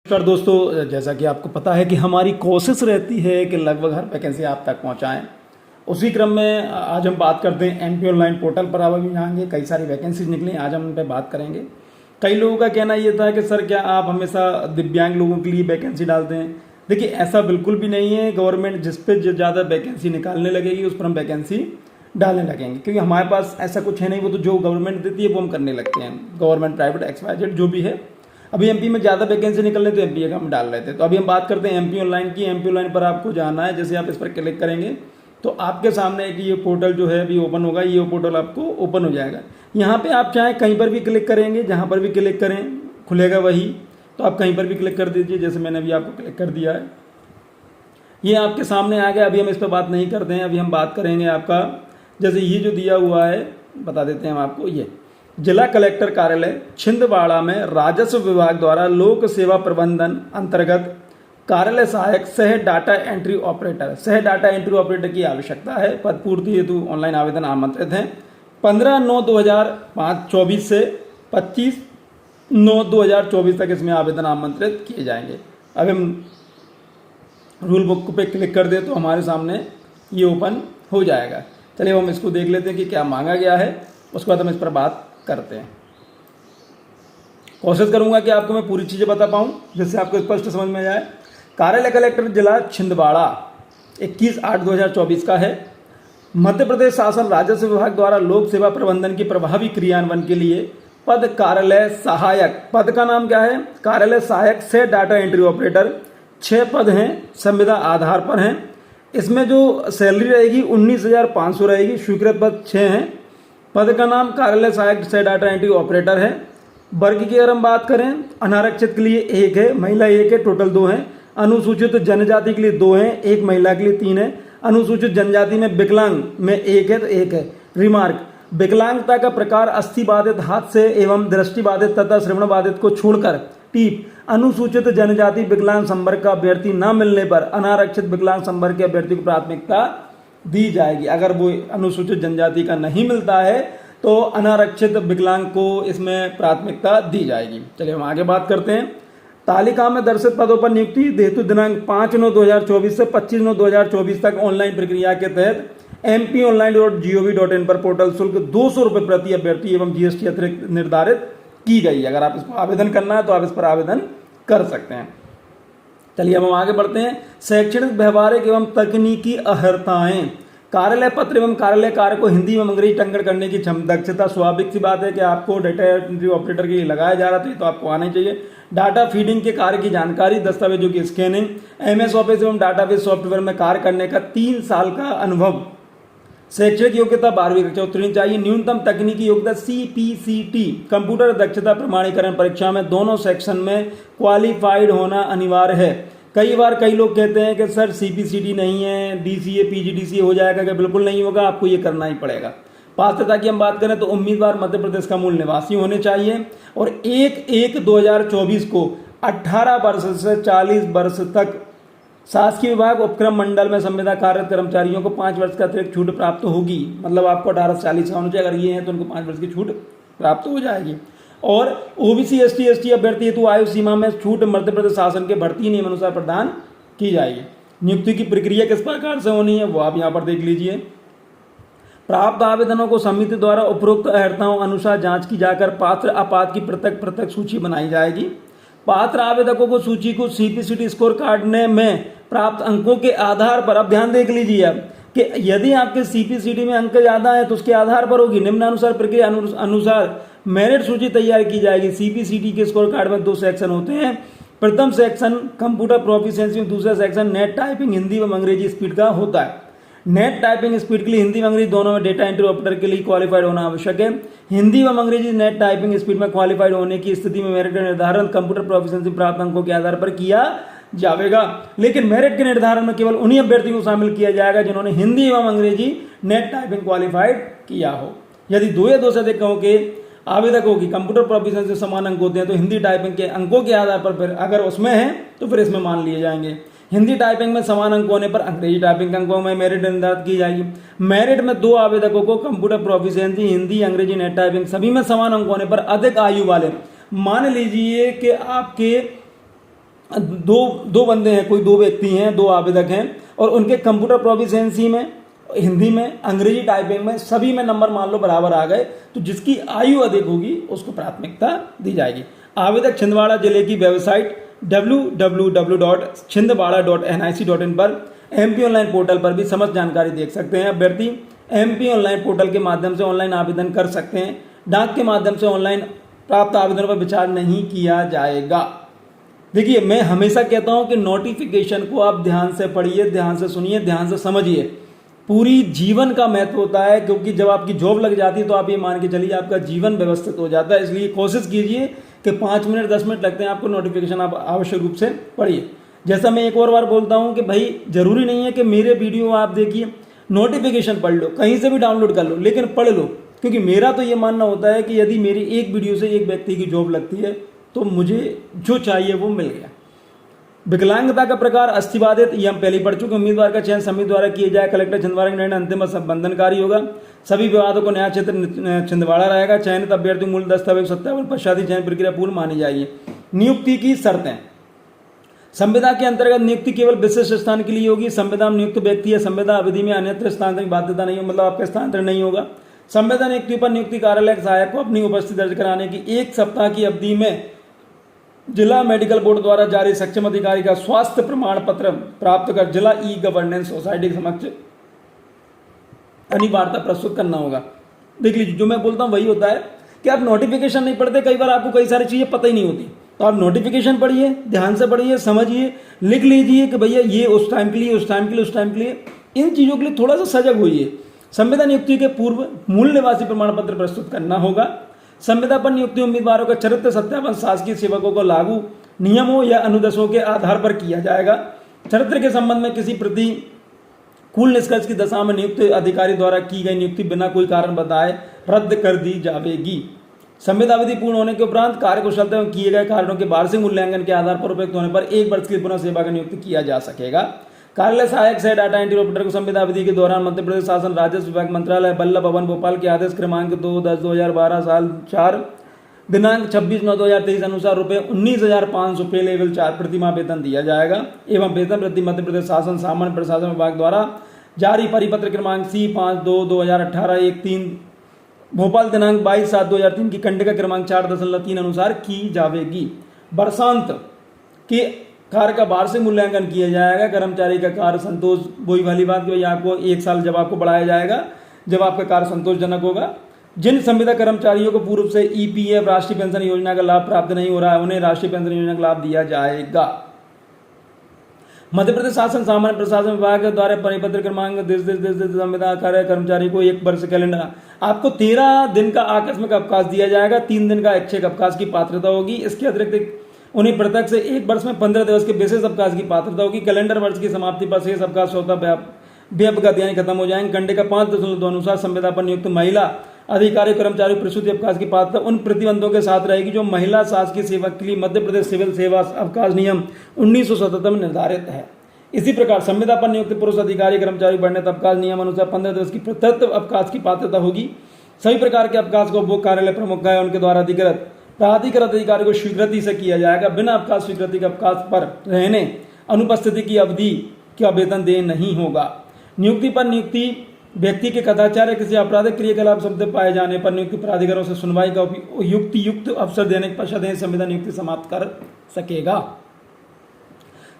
नमस्कार दोस्तों, जैसा कि आपको पता है कि हमारी कोशिश रहती है कि लगभग हर वैकेंसी आप तक पहुंचाएं। उसी क्रम में आज हम बात करते हैं एमपी ऑनलाइन पोर्टल पर आप अभी जाएंगे, कई सारी वैकेंसीज निकली, आज हम उन पर बात करेंगे। कई लोगों का कहना ये था कि सर क्या आप हमेशा दिव्यांग लोगों के लिए वैकेंसी डालते हैं। देखिए, ऐसा बिल्कुल भी नहीं है। गवर्नमेंट जिस पे ज़्यादा वैकेंसी निकालने लगेगी उस पर हम वैकेंसी डालने लगेंगे, क्योंकि हमारे पास ऐसा कुछ है नहीं। वो तो जो गवर्नमेंट देती है वो हम करने लगते हैं, गवर्नमेंट प्राइवेट XYZ जो भी है। अभी एमपी में ज़्यादा वैकेंसी निकल रही तो एमपी का हम डाल रहे थे। तो अभी हम बात करते हैं एमपी ऑनलाइन की। एमपी ऑनलाइन पर आपको जाना है, जैसे आप इस पर क्लिक करेंगे तो आपके सामने एक ये पोर्टल जो है अभी ओपन होगा। ये पोर्टल आपको ओपन हो जाएगा। यहाँ पे आप चाहें कहीं पर भी क्लिक करेंगे, जहाँ पर भी क्लिक करें खुलेगा वही। तो आप कहीं पर भी क्लिक कर दीजिए, जैसे मैंने अभी आपको क्लिक कर दिया है, ये आपके सामने आ गया। अभी हम इस पर बात नहीं करते हैं, अभी हम बात करेंगे आपका, जैसे ये जो दिया हुआ है बता देते हैं हम आपको। ये जिला कलेक्टर कार्यालय छिंदवाड़ा में राजस्व विभाग द्वारा लोक सेवा प्रबंधन अंतर्गत कार्यालय सहायक सह डाटा एंट्री ऑपरेटर की आवश्यकता है। पद पूर्ति हेतु ऑनलाइन आवेदन आमंत्रित हैं। 15/9/2024 से 25/9/2024 तक इसमें आवेदन आमंत्रित किए जाएंगे। अब हम रूल बुक पे क्लिक कर दे तो हमारे सामने ये ओपन हो जाएगा। चलिए हम इसको देख लेते हैं कि क्या मांगा गया है, उसके बाद हम इस पर बात करते हैं। कोशिश करूंगा कि आपको मैं पूरी चीज़ें बता पाऊं जिससे आपको स्पष्ट समझ में जाए। कार्यालय कलेक्टर जिला छिंदवाड़ा 21/8/2024 का है। मध्य प्रदेश शासन राजस्व विभाग द्वारा लोक सेवा प्रबंधन की प्रभावी क्रियान्वयन के लिए पद कार्यालय सहायक, पद का नाम क्या है, कार्यालय सहायक से डाटा एंट्री ऑपरेटर 6 पद हैं, संविदा आधार पर हैं। इसमें जो सैलरी रहेगी 19,500 रहेगी। स्वीकृत पद 6 हैं। पद का नाम कार्यालय सहायक से डाटा एंट्री ऑपरेटर है। वर्ग की अगर हम बात करें, अनारक्षित के लिए 1 है, महिला 1 है, टोटल 2 हैं। अनुसूचित जनजाति के लिए 2 हैं, 1 महिला के लिए 3 है। अनुसूचित जनजाति में विकलांग में 1 है तो 1 है। रिमार्क, विकलांगता का प्रकार अस्थि बाधित, हाथ से एवं दृष्टि बाधित तथा श्रवण बाधित को छोड़कर। टीप, अनुसूचित जनजाति विकलांग संवर्ग का अभ्यर्थी न मिलने पर अनारक्षित विकलांग संवर्ग के अभ्यर्थी को प्राथमिकता दी जाएगी। अगर वो अनुसूचित जनजाति का नहीं मिलता है तो अनारक्षित विकलांग को इसमें प्राथमिकता दी जाएगी। चलिए हम आगे बात करते हैं। तालिका में दर्शित पदों पर नियुक्ति हेतु दिनांक 5/9/2024 से 25/9/2024 तक ऑनलाइन प्रक्रिया के तहत mpionline.gov.in पर पोर्टल शुल्क 200 रुपये प्रति अभ्यर्थी एवं GST अतिरिक्त निर्धारित की गई है। अगर आप इसको आवेदन करना है तो आप इस पर आवेदन कर सकते हैं। चलिए अब हम आगे बढ़ते हैं। शैक्षणिक, व्यवहारिक एवं तकनीकी अर्हताएं। कार्यालय पत्र एवं कार्यालय कार्य को हिंदी एवं अंग्रेजी टंकण करने की दक्षता। स्वाभाविक सी बात है कि आपको डाटा एंट्री ऑपरेटर के लिए लगाया जा रहा था, तो आपको आना ही चाहिए। डाटा फीडिंग के कार्य की जानकारी, दस्तावेजों की स्कैनिंग, MS ऑफिस एवं डाटाबेस सॉफ्टवेयर में कार्य करने का 3 साल का अनुभव। शैक्षणिक योग्यता 12वीं कक्षा उत्तीर्ण चाहिए। न्यूनतम तकनीकी योग्यता CPCT कंप्यूटर दक्षता प्रमाणीकरण परीक्षा में दोनों सेक्शन में क्वालिफाइड होना अनिवार्य है। कई बार कई लोग कहते हैं कि सर CPCT नहीं है, DCA PGDCA हो जाएगा क्या? बिल्कुल नहीं होगा, आपको ये करना ही पड़ेगा। पात्रता की हम बात करें तो उम्मीदवार मध्य प्रदेश का मूल निवासी होने चाहिए और 1/1/2024 को 18 वर्ष से 40 वर्ष तक शासकीय विभाग उपक्रम मंडल में संविदा कार्यरत कर्मचारियों को 5 वर्ष का अतिरिक्त छूट प्राप्त होगी। मतलब आपको 18 से 40 का होना चाहिए। अगर ये है तो उनको 5 वर्ष की छूट प्राप्त हो जाएगी। और OBC ST ST अभ्यर्थी हेतु आयु सीमा में छूट मध्य प्रदेश शासन के भर्ती नियम अनुसार प्रदान की जाएगी। नियुक्ति की प्रक्रिया किस प्रकार से होनी है वो आप यहाँ पर देख लीजिए। प्राप्त आवेदनों को समिति द्वारा उपरोक्त अर्हताओं अनुसार जांच की जाकर पात्र अपात्र की पृथक पृथक सूची बनाई जाएगी। पात्र आवेदकों को सूची को CPCT स्कोर काटने में प्राप्त अंकों के आधार पर, अब ध्यान देख लीजिए अब कि यदि आपके CPCT में अंक ज्यादा है तो उसके आधार पर होगी। निम्नानुसार प्रक्रिया अनुसार मेरिट सूची तैयार की जाएगी। CPCT के स्कोर कार्ड में 2 सेक्शन होते हैं। प्रथम सेक्शन कंप्यूटर प्रोफिशिएंसी, दूसरा सेक्शन नेट टाइपिंग हिंदी एवं अंग्रेजी स्पीड का होता है। नेट टाइपिंग स्पीड के लिए हिंदी व अंग्रेजी दोनों में डेटा एंट्री ऑपरेटर के लिए क्वालिफाइड होना आवश्यक है। हिंदी एवं अंग्रेजी नेट टाइपिंग स्पीड में क्वालिफाइड होने की स्थिति में मेरिट का निर्धारण कंप्यूटर प्रोफिशिएंसी प्राप्त अंकों के आधार पर किया जाएगा। लेकिन मेरिट के निर्धारण में केवल उन्हीं अभ्यर्थियों को शामिल किया जाएगा जिन्होंने हिंदी एवं अंग्रेजी नेट टाइपिंग क्वालिफाइड किया हो। यदि 2 या 2 से अधिक के आवेदकों की कंप्यूटर प्रोफिशिएंसी समान अंक होते हैं तो हिंदी टाइपिंग के अंकों के आधार पर फिर अगर उसमें है तो फिर इसमें मान लिए जाएंगे। हिंदी टाइपिंग में समान अंक होने पर अंग्रेजी टाइपिंग अंकों में मेरिट निर्धारित की जाएगी। मेरिट में 2 आवेदकों को कंप्यूटर प्रोफिशिएंसी हिंदी अंग्रेजी नेट टाइपिंग सभी में समान अंक होने पर अधिक आयु वाले, मान लीजिए कि आपके दो बंदे हैं, कोई दो व्यक्ति हैं, दो आवेदक हैं और उनके कंप्यूटर प्रोफिशिएंसी में, हिंदी में, अंग्रेजी टाइपिंग में, सभी में नंबर मान लो बराबर आ गए, तो जिसकी आयु अधिक होगी उसको प्राथमिकता दी जाएगी। आवेदक छिंदवाड़ा जिले की वेबसाइट www.chhindwara.nic.in पर एमपी ऑनलाइन पोर्टल पर भी समस्त जानकारी देख सकते हैं। अभ्यर्थी एमपी ऑनलाइन पोर्टल के माध्यम से ऑनलाइन आवेदन कर सकते हैं। डाक के माध्यम से ऑनलाइन प्राप्त आवेदनों पर विचार नहीं किया जाएगा। देखिए, मैं हमेशा कहता हूं कि नोटिफिकेशन को आप ध्यान से पढ़िए, ध्यान से सुनिए, ध्यान से समझिए। पूरी जीवन का महत्व होता है, क्योंकि जब आपकी जॉब लग जाती है तो आप ये मान के चलिए आपका जीवन व्यवस्थित हो जाता है। इसलिए कोशिश कीजिए कि 5 मिनट 10 मिनट लगते हैं आपको, नोटिफिकेशन आप आवश्यक रूप से पढ़िए। जैसा मैं एक और बार बोलता हूं कि भाई जरूरी नहीं है कि मेरे वीडियो आप देखिए, नोटिफिकेशन पढ़ लो, कहीं से भी डाउनलोड कर लो, लेकिन पढ़ लो। क्योंकि मेरा तो ये मानना होता है कि यदि मेरी एक वीडियो से एक व्यक्ति की जॉब लगती है तो मुझे जो चाहिए वो मिल गया। विकलांगता का प्रकार अस्थिबाधित, ये हम पहले ही पढ़ चुके। उम्मीदवार का चयन समिति द्वारा किया जाए। कलेक्टर छिंदवाड़ा का निर्णय अंतिम और बंधनकारी होगा। सभी विवादों को न्याय क्षेत्र छिंदवाड़ा रहेगा। चयनित अभ्यर्थी मूल दस्तावेज सत्यापन पश्चात ही चयन प्रक्रिया पूर्ण मानी जाएगी। नियुक्ति की शर्तें। संविदा के अंतर्गत नियुक्ति केवल विशिष्ट स्थान के लिए होगी। संविदा में नियुक्त व्यक्ति या संविदा अवधि में अन्यत्र स्थानांतरण की बाध्यता नहीं हो, मतलब आपका स्थानांतरण नहीं होगा। संविदा नियुक्ति पर नियुक्ति कार्यालय सहायक को अपनी उपस्थिति दर्ज कराने की 1 सप्ताह की अवधि में जिला मेडिकल बोर्ड द्वारा जारी सक्षम अधिकारी का स्वास्थ्य प्रमाण पत्र प्राप्त कर जिला ई गवर्नेंस सोसाइटी के समक्ष अनिवार्यता प्रस्तुत करना होगा। देख लीजिए, जो मैं बोलता हूं वही होता है कि आप नोटिफिकेशन नहीं पढ़ते, कई बार आपको कई सारी चीजें पता ही नहीं होती, तो आप नोटिफिकेशन पढ़िए, ध्यान से पढ़िए, समझिए, लिख लीजिए कि भैया ये उस टाइम के लिए, उस टाइम के लिए, उस टाइम के लिए। इन चीजों के लिए थोड़ा सा सजग होइए। संविदा नियुक्ति के पूर्व मूल निवासी प्रमाण पत्र प्रस्तुत करना होगा। संविदा पर नियुक्ति उम्मीदवारों का चरित्र सत्यापन शासकीय सेवकों को लागू नियमों या अनुदेशों के आधार पर किया जाएगा। चरित्र के संबंध में किसी प्रतिकूल निष्कर्ष की दशा में नियुक्त अधिकारी द्वारा की गई नियुक्ति बिना कोई कारण बताए रद्द कर दी जाएगी। संविदा अवधि पूर्ण होने के उपरांत कार्यकुशलता में किए गए कारणों के वार्षिक मूल्यांकन के आधार पर उपयुक्त होने पर 1 वर्ष की पुनः सेवा का नियुक्ति किया जा सकेगा। कार्यालय सहायक से डाटा एंट्री ऑपरेटर को संविदा अवधि के दौरान मध्य प्रदेश शासन राजस्व विभाग मंत्रालय बल्लभ भवन भोपाल के आदेश क्रमांक 2/10/2012 साल 4 दिनांक 26/9/2023 अनुसार रुपये 19,500 पे लेवल 4 प्रतिमाह वेतन दिया जाएगा एवं वेतन वृद्धि मध्य प्रदेश शासन सामान्य प्रशासन विभाग द्वारा जारी परिपत्र क्रमांक C52/2018 13 भोपाल दिनांक 22/7/2003 की कंडिका क्रमांक 4.3 अनुसार की जाएगी। वर्षांत के कार्य का वार्षिक मूल्यांकन किया जाएगा। कर्मचारी का कार्य संतोष, वही वाली बात कि भाई आपको 1 साल जब आपको बढ़ाया जाएगा जब आपका कार्य संतोषजनक होगा। जिन संविदा कर्मचारियों को पूर्व से EPF राष्ट्रीय पेंशन योजना का लाभ प्राप्त नहीं हो रहा है उन्हें राष्ट्रीय पेंशन योजना का लाभ दिया जाएगा। मध्य प्रदेश शासन सामान्य प्रशासन विभाग द्वारा परिपत्र क्रमांक संविदा कार्य कर्मचारी को 1 वर्ष कैलेंडर आपको 13 दिन का आकस्मिक अवकाश दिया जाएगा। 3 दिन का ऐच्छिक अवकाश की पात्रता होगी। इसके अतिरिक्त उन्हें प्रत्यक्ष से 1 वर्ष में 15 दिवस के विशेष अवकाश की पात्रता होगी। कैलेंडर वर्ष की समाप्ति पर शेष अवकाश स्वतः व्यापक यानी खत्म हो जाएंगे। कंडिका 5.2 अनुसार संविदा पर नियुक्त महिला अधिकारी कर्मचारी प्रसूति अवकाश की पात्रता उन प्रतिबंधों के साथ रहेगी जो महिला शासकीय सेवक के लिए मध्य प्रदेश सिविल सेवा अवकाश नियम 1977 में निर्धारित है। इसी प्रकार संविदा पर नियुक्त पुरुष अधिकारी कर्मचारी बढ़ने अवकाश नियम अनुसार 15 दिवस की प्रत्यक्ष अवकाश की पात्रता होगी। सभी प्रकार के अवकाश को उपभोग कार्यालय प्रमुख है उनके द्वारा अधिकृत प्राधिकृत अधिकारी को स्वीकृति से किया जाएगा। बिना अवकाश स्वीकृति के अवकाश पर रहने अनुपस्थिति की अवधि का वेतन देय नहीं होगा। नियुक्ति पर नियुक्ति व्यक्ति के कदाचार या किसी आपराधिक क्रियाकलाप शब्द पाए जाने पर नियुक्ति प्राधिकारों से सुनवाई का युक्त अवसर देने के पश्चात संविदा नियुक्ति समाप्त कर सकेगा।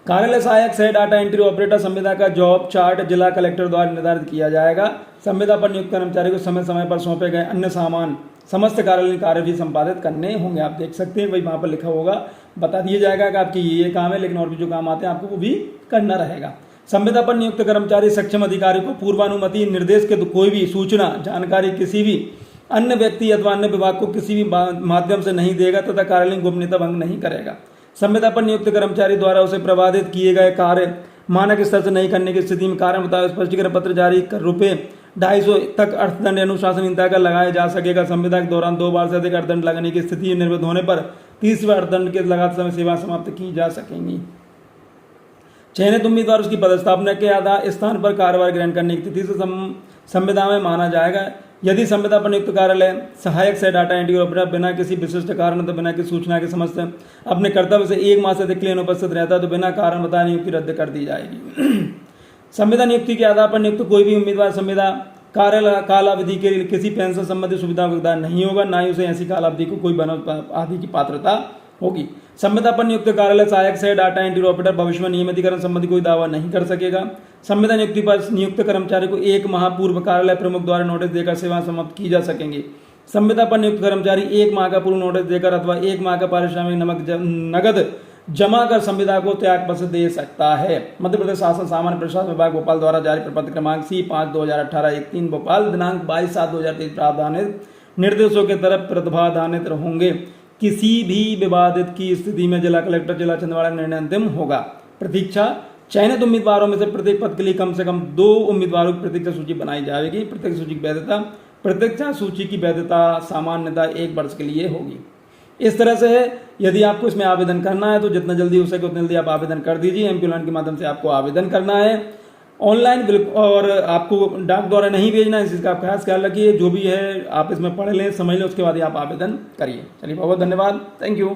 कार्यालय सहायक से डाटा एंट्री ऑपरेटर संविदा का जॉब चार्ट जिला कलेक्टर द्वारा निर्धारित किया जाएगा। संविदा पर नियुक्त कर्मचारी को समय समय पर सौंपे गए अन्य सामान समस्त कार्यालयीन कार्य भी संपादित करने होंगे। आप देख सकते हैं, वही वहां पर लिखा होगा, बता दिया जाएगा कि आपकी ये काम है, लेकिन और भी जो काम आते हैं आपको वो भी करना रहेगा। संविदा पर नियुक्त कर्मचारी सक्षम अधिकारी को पूर्वानुमति निर्देश के कोई भी सूचना जानकारी किसी भी अन्य व्यक्ति अथवा अन्य विभाग को किसी भी माध्यम से नहीं देगा तथा कार्यालयीन गोपनीयता भंग नहीं करेगा। संविदा पर नियुक्त कर्मचारी द्वारा उसे प्रबाधित किए गए कार्य मानक स्तर से नहीं करने की स्थिति में कारण बताओ स्पष्टीकरण पत्र जारी कर ₹250 तक अर्थदंड अनुशासनहीनता का लगाया जा सकेगा। संविदा के दौरान 2 बार से अधिक अर्थदंड लगने की स्थिति निर्मित होने पर 30वें अर्थदंड के लगाते समय सेवा समाप्त की जा सकेंगी। चयनित उम्मीदवार उसकी पदस्थापना के आधार स्थान पर कार्यभार ग्रहण करने की तिथि से संविदा में माना जाएगा। यदि संविदा पर नियुक्त कार्यालय सहायक से डाटा एंट्री ऑपरेटर बिना किसी विशिष्ट कारण तो बिना किसी सूचना के समस्त अपने कर्तव्य से 1 माह से अधिक के लिए अनुपस्थित रहता है तो बिना कारण बताए नियुक्ति रद्द कर दी जाएगी। संविदा नियुक्ति के आधार पर नियुक्त कोई भी उम्मीदवार संविदा कालावधि के लिए किसी पेंशन संबंधी सुविधा भुगतान नहीं होगा, ना ही उसे ऐसी कालावधि को कोई बनोत आदि की पात्रता होगी। संविदा पर नियुक्त कार्यालय सहायक से डाटा एंट्री ऑपरेटर भविष्य में नियमितीकरण संबंधी कोई दावा नहीं कर सकेगा। संविदा नियुक्ति पर नियुक्त कर्मचारी को 1 माह पूर्व कार्यालय प्रमुख द्वारा नोटिस देकर सेवा समाप्त की जा सकेंगी। संविदा पर नियुक्त कर्मचारी 1 माह का पूर्व नोटिस देकर अथवा 1 माह का पारिश्रमिक नगद जमा कर संविदा को त्याग पत्र दे सकता है। मध्य प्रदेश शासन सामान्य प्रशासन विभाग भोपाल द्वारा जारी प्रपत्र क्रमांक C5/2018 भोपाल दिनांक 22/7/2023 प्रावधानित निर्देशों के तरफ प्रतिभाधानित होंगे। किसी भी विवादित की स्थिति में जिला कलेक्टर जिला छिंदवाड़ा का निर्णय अंतिम होगा। प्रतीक्षा चयनित उम्मीदवारों में से प्रत्येक पद के लिए कम से कम 2 उम्मीदवारों की प्रतीक्षा सूची बनाई जाएगी। प्रतीक्षा सूची की वैधता सामान्यतः 1 वर्ष के लिए होगी। इस तरह से है, यदि आपको इसमें आवेदन करना है तो जितना जल्दी हो सके उतना जल्दी आप आवेदन कर दीजिए। एमपी के माध्यम से आपको आवेदन करना है ऑनलाइन, और आपको डाक द्वारा नहीं भेजना है, इस चीज़ का आप खास ख्याल रखिए। जो भी है आप इसमें पढ़ लें, समझ लें, उसके बाद ही आप आवेदन करिए। चलिए, बहुत बहुत धन्यवाद। Thank you.